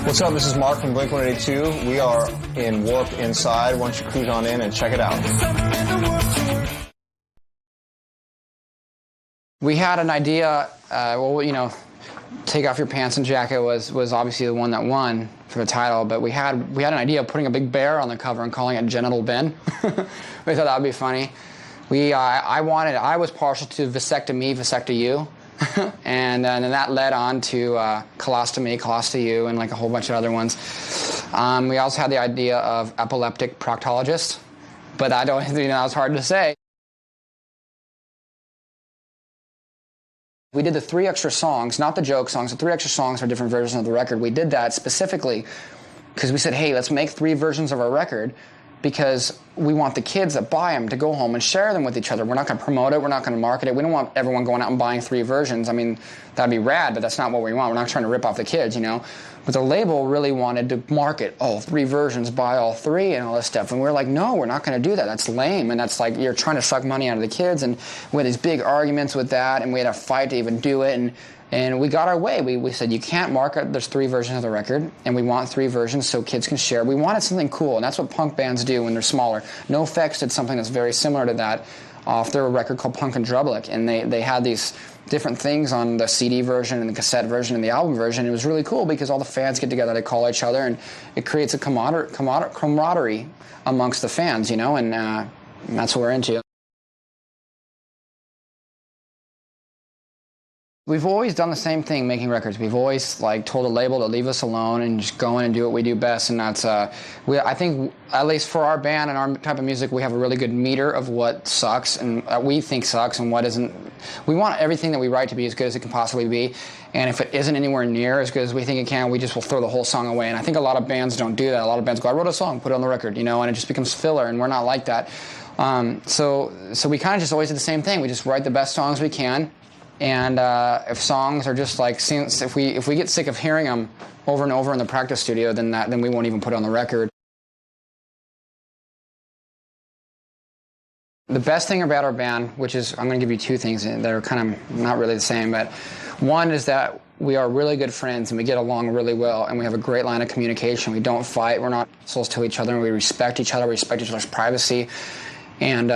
What's up? This is Mark from Blink-182. We are in Warp Inside. Why don't you cruise on in and check it out. We had an idea, Take Off Your Pants and Jacket was obviously the one that won for the title, but we had an idea of putting a big bear on the cover and calling it Genital Ben. We thought that would be funny. I was partial to Vasecto Me, Vasecto You. And then that led on to Colostomy, Colosto You, and like a whole bunch of other ones. We also had the idea of epileptic proctologist, but that was hard to say. We did the 3 extra songs, not the joke songs. The 3 extra songs are different versions of the record. We did that specifically because we said, hey, let's make 3 versions of our record because we want the kids that buy them to go home and share them with each other. We're not going to promote it. We're not going to market it. We don't want everyone going out and buying 3 versions. I mean, that'd be rad, but that's not what we want. We're not trying to rip off the kids, But the label really wanted to market, 3 versions, buy all 3 and all this stuff. And we're like, no, we're not going to do that. That's lame. And that's like you're trying to suck money out of the kids. And we had these big arguments with that. And we had a fight to even do it. And we got our way. We said, you can't market, there's 3 versions of the record, and we want 3 versions so kids can share. We wanted something cool, and that's what punk bands do when they're smaller. NoFX did something that's very similar to that off their record called Punk and Drublic, and they had these different things on the CD version and the cassette version and the album version. It was really cool because all the fans get together, they call each other, and it creates a camaraderie amongst the fans, and that's what we're into. We've always done the same thing, making records. We've always told a label to leave us alone and just go in and do what we do best. And that's, I think, at least for our band and our type of music, we have a really good meter of what sucks and we think sucks and what isn't. We want everything that we write to be as good as it can possibly be. And if it isn't anywhere near as good as we think it can, we just will throw the whole song away. And I think a lot of bands don't do that. A lot of bands go, I wrote a song, put it on the record, and it just becomes filler. And we're not like that. So we kind of just always do the same thing. We just write the best songs we can. And if songs are just if we get sick of hearing them over and over in the practice studio, then we won't even put it on the record. The best thing about our band, which is, I'm going to give you 2 things that are kind of not really the same, but one is that we are really good friends and we get along really well and we have a great line of communication. We don't fight. We're not assholes to each other. And we respect each other. We respect each other's privacy. And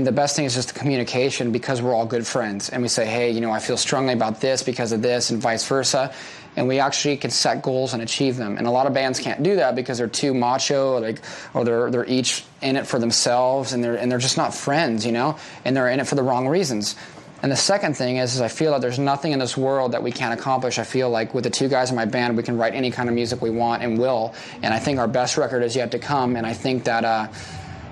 the best thing is just the communication because we're all good friends. And we say, hey, I feel strongly about this because of this and vice versa. And we actually can set goals and achieve them. And a lot of bands can't do that because they're too macho, or they're each in it for themselves and they're just not friends, and they're in it for the wrong reasons. And the second thing is I feel that there's nothing in this world that we can't accomplish. I feel like with the 2 guys in my band, we can write any kind of music we want and will. And I think our best record is yet to come. And I think that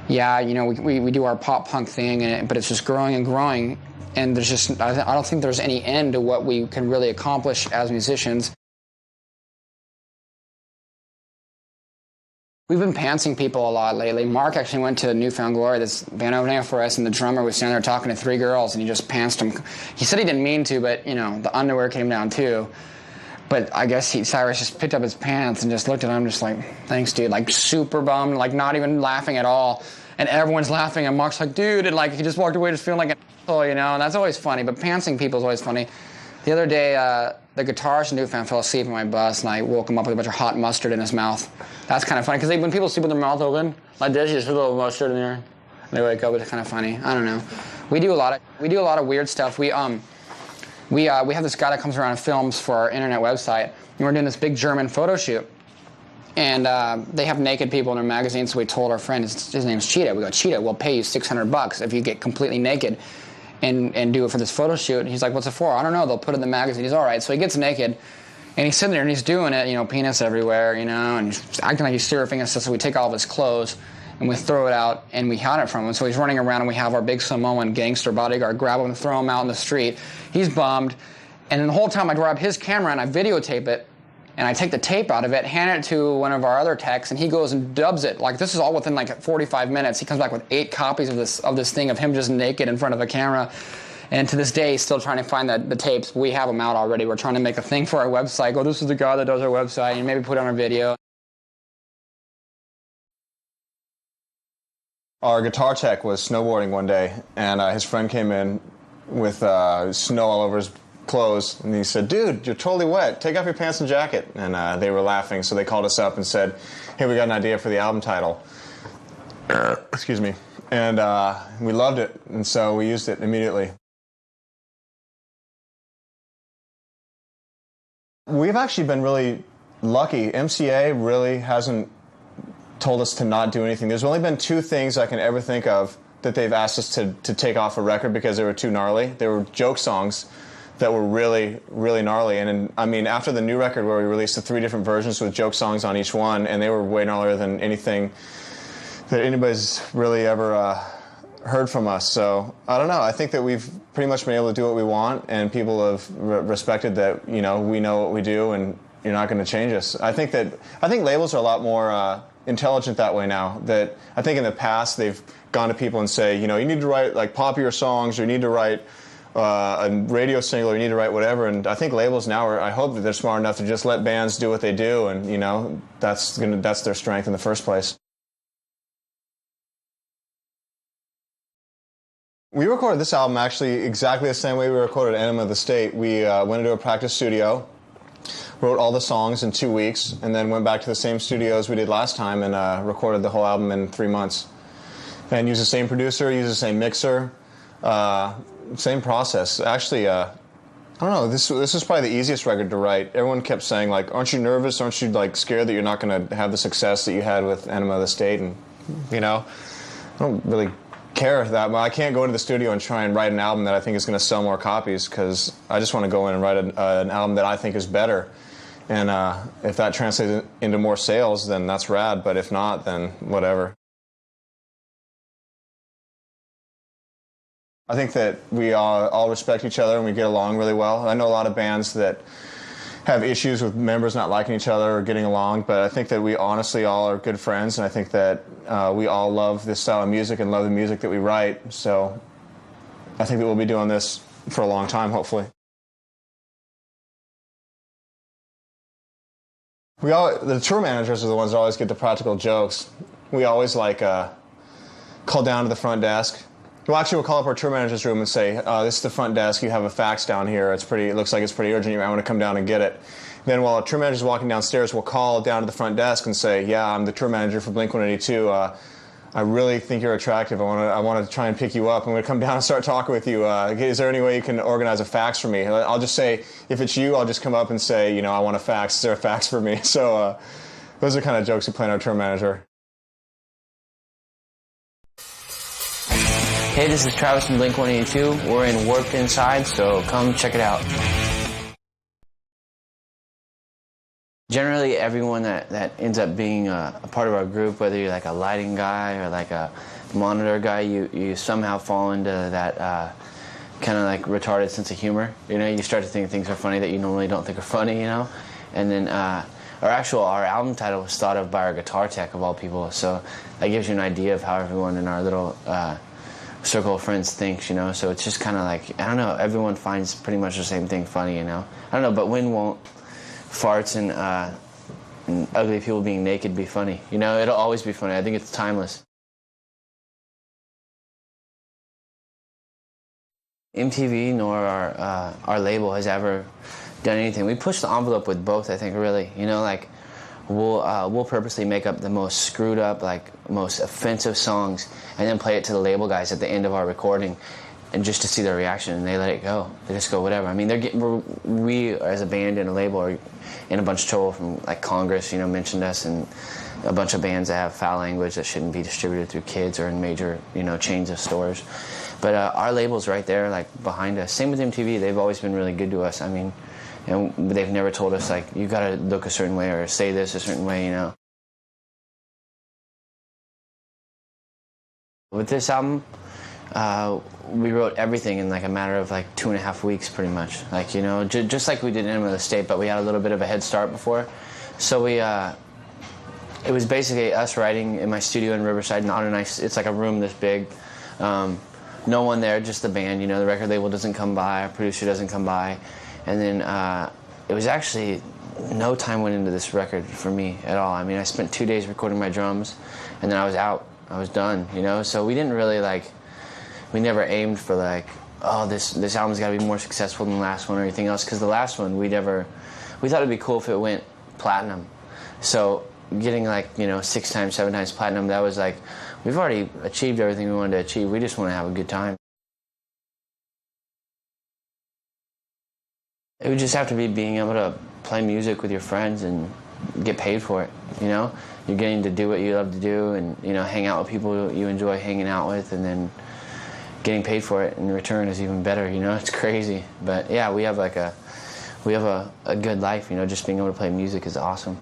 we do our pop punk thing, but it's just growing and growing, and there's just I don't think there's any end to what we can really accomplish as musicians. We've been pantsing people a lot lately. Mark actually went to Newfound Glory, this band opening for us, and the drummer was standing there talking to 3 girls, and he just pantsed them. He said he didn't mean to, but the underwear came down too. But I guess Cyrus just picked up his pants and just looked at him just like, thanks, dude, super bummed, not even laughing at all. And everyone's laughing, and Mark's like, dude, and he just walked away just feeling like an asshole, and that's always funny. But pantsing people is always funny. The other day, the guitarist in Newfound fell asleep in my bus, and I woke him up with a bunch of hot mustard in his mouth. That's kind of funny, because when people sleep with their mouth open, like this, you just put a little mustard in there, and they wake up. It's kind of funny. I don't know. We do a lot of weird stuff. We have this guy that comes around and films for our internet website, and we're doing this big German photo shoot. And they have naked people in their magazine, so we told our friend, his name's Cheetah. We go, Cheetah, we'll pay you $600 if you get completely naked and do it for this photo shoot. And he's like, what's it for? I don't know. They'll put it in the magazine. He's all right. So he gets naked, and he's sitting there, and he's doing it, penis everywhere, and he's acting like he's surfing and stuff. So we take all of his clothes, and we throw it out, and we hide it from him. So he's running around, and we have our big Samoan gangster bodyguard grab him and throw him out in the street. He's bummed. And then the whole time I grab his camera, and I videotape it, and I take the tape out of it, hand it to one of our other techs, and he goes and dubs it. This is all within 45 minutes. He comes back with 8 copies of this thing of him just naked in front of a camera. And to this day, he's still trying to find the tapes. We have them out already. We're trying to make a thing for our website. This is the guy that does our website, and maybe put it on a video. Our guitar tech was snowboarding one day, and his friend came in with snow all over his clothes, and he said, "Dude, you're totally wet. Take off your pants and jacket." And they were laughing, so they called us up and said, "Hey, we got an idea for the album title." Excuse me. And we loved it, and so we used it immediately. We've actually been really lucky. MCA really hasn't told us to not do anything. There's only been 2 things I can ever think of that they've asked us to take off a record because they were too gnarly. They were joke songs that were really, really gnarly. And I mean, after the new record where we released the 3 different versions with joke songs on each one, and they were way gnarlier than anything that anybody's really ever heard from us. So I don't know. I think that we've pretty much been able to do what we want, and people have respected that. We know what we do, and you're not going to change us. I think labels are a lot more intelligent that way now. That I think in the past they've gone to people and say, you need to write like popular songs, or you need to write a radio single, or you need to write whatever. And I think labels now I hope that they're smart enough to just let bands do what they do, and that's their strength in the first place. We recorded this album actually exactly the same way we recorded Enema of the State. We went into a practice studio, wrote all the songs in 2 weeks, and then went back to the same studio as we did last time and recorded the whole album in 3 months. And used the same producer, used the same mixer, same process. Actually, I don't know, this is probably the easiest record to write. Everyone kept saying, like, aren't you nervous? Aren't you, like, scared that you're not going to have the success that you had with Enema of the State? And, I don't really care that much. I can't go into the studio and try and write an album that I think is going to sell more copies, because I just want to go in and write an album that I think is better. And if that translates into more sales, then that's rad. But if not, then whatever. I think that we all respect each other and we get along really well. I know a lot of bands that have issues with members not liking each other or getting along, but I think that we honestly all are good friends, and I think that we all love this style of music and love the music that we write. So I think that we'll be doing this for a long time, hopefully. The tour managers are the ones that always get the practical jokes. We always call down to the front desk. Well, actually, we'll call up our tour manager's room and say, this is the front desk, you have a fax down here, it looks like it's pretty urgent, you might want to come down and get it. Then while our tour manager's walking downstairs, we'll call down to the front desk and say, yeah, I'm the tour manager for Blink-182, I really think you're attractive, I want to try and pick you up, I'm going to come down and start talking with you, is there any way you can organize a fax for me? I'll just say, if it's you, I'll just come up and say, I want a fax, is there a fax for me? So those are the kind of jokes we play on our tour manager. Hey, this is Travis from Blink-182. We're in Warped Inside, so come check it out. Generally, everyone that ends up being a part of our group, whether you're like a lighting guy or like a monitor guy, you somehow fall into that kind of like retarded sense of humor. You start to think things are funny that you normally don't think are funny, And then our album title was thought of by our guitar tech, of all people, so that gives you an idea of how everyone in our little circle of friends thinks, so it's just kind of like, I don't know, everyone finds pretty much the same thing funny, I don't know, but when won't farts and ugly people being naked be funny? It'll always be funny. I think it's timeless. MTV nor our label has ever done anything. We push the envelope with both, I think, really. We'll purposely make up the most screwed up, most offensive songs, and then play it to the label guys at the end of our recording, and just to see their reaction, and they let it go. They just go, whatever. I mean, we as a band and a label are in a bunch of trouble from Congress, mentioned us, and a bunch of bands that have foul language that shouldn't be distributed through kids or in major, chains of stores. But our label's right there, behind us. Same with MTV. They've always been really good to us. I mean, and they've never told us, you gotta look a certain way or say this a certain way, With this album, we wrote everything in a matter of 2.5 weeks, pretty much. Just like we did Enema of the State, but we had a little bit of a head start before. So it was basically us writing in my studio in Riverside, it's like a room this big. No one there, just the band, the record label doesn't come by, our producer doesn't come by. And then it was actually, no time went into this record for me at all. I mean, I spent 2 days recording my drums, and then I was out. I was done, So we didn't really, we never aimed for, oh, this album's got to be more successful than the last one or anything else, because the last one we thought it'd be cool if it went platinum. So getting like 6 times, 7 times platinum, that was like, we've already achieved everything we wanted to achieve. We just want to have a good time. It would just have to be being able to play music with your friends and get paid for it. You're getting to do what you love to do, and hang out with people you enjoy hanging out with, and then getting paid for it in return is even better. It's crazy. But yeah, we have a good life. Just being able to play music is awesome.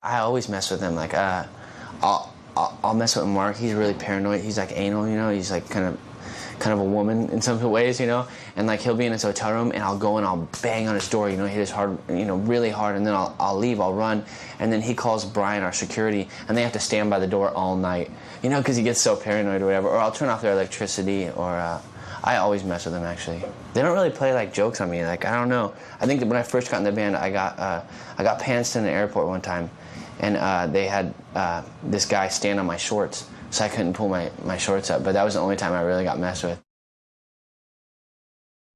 I always mess with him. Like I'll mess with Mark. He's really paranoid. He's like anal. He's like kind of a woman in some ways, and like he'll be in his hotel room, and I'll go and I'll bang on his door, hit his hard, really hard, and then I'll leave, I'll run, and then he calls Brian, our security, and they have to stand by the door all night, because he gets so paranoid or whatever, or I'll turn off their electricity, or I always mess with them, actually. They don't really play like jokes on me, like I don't know. I think that when I first got in the band, I got pantsed in the airport one time, and they had this guy stand on my shorts, so I couldn't pull my shorts up, but that was the only time I really got messed with.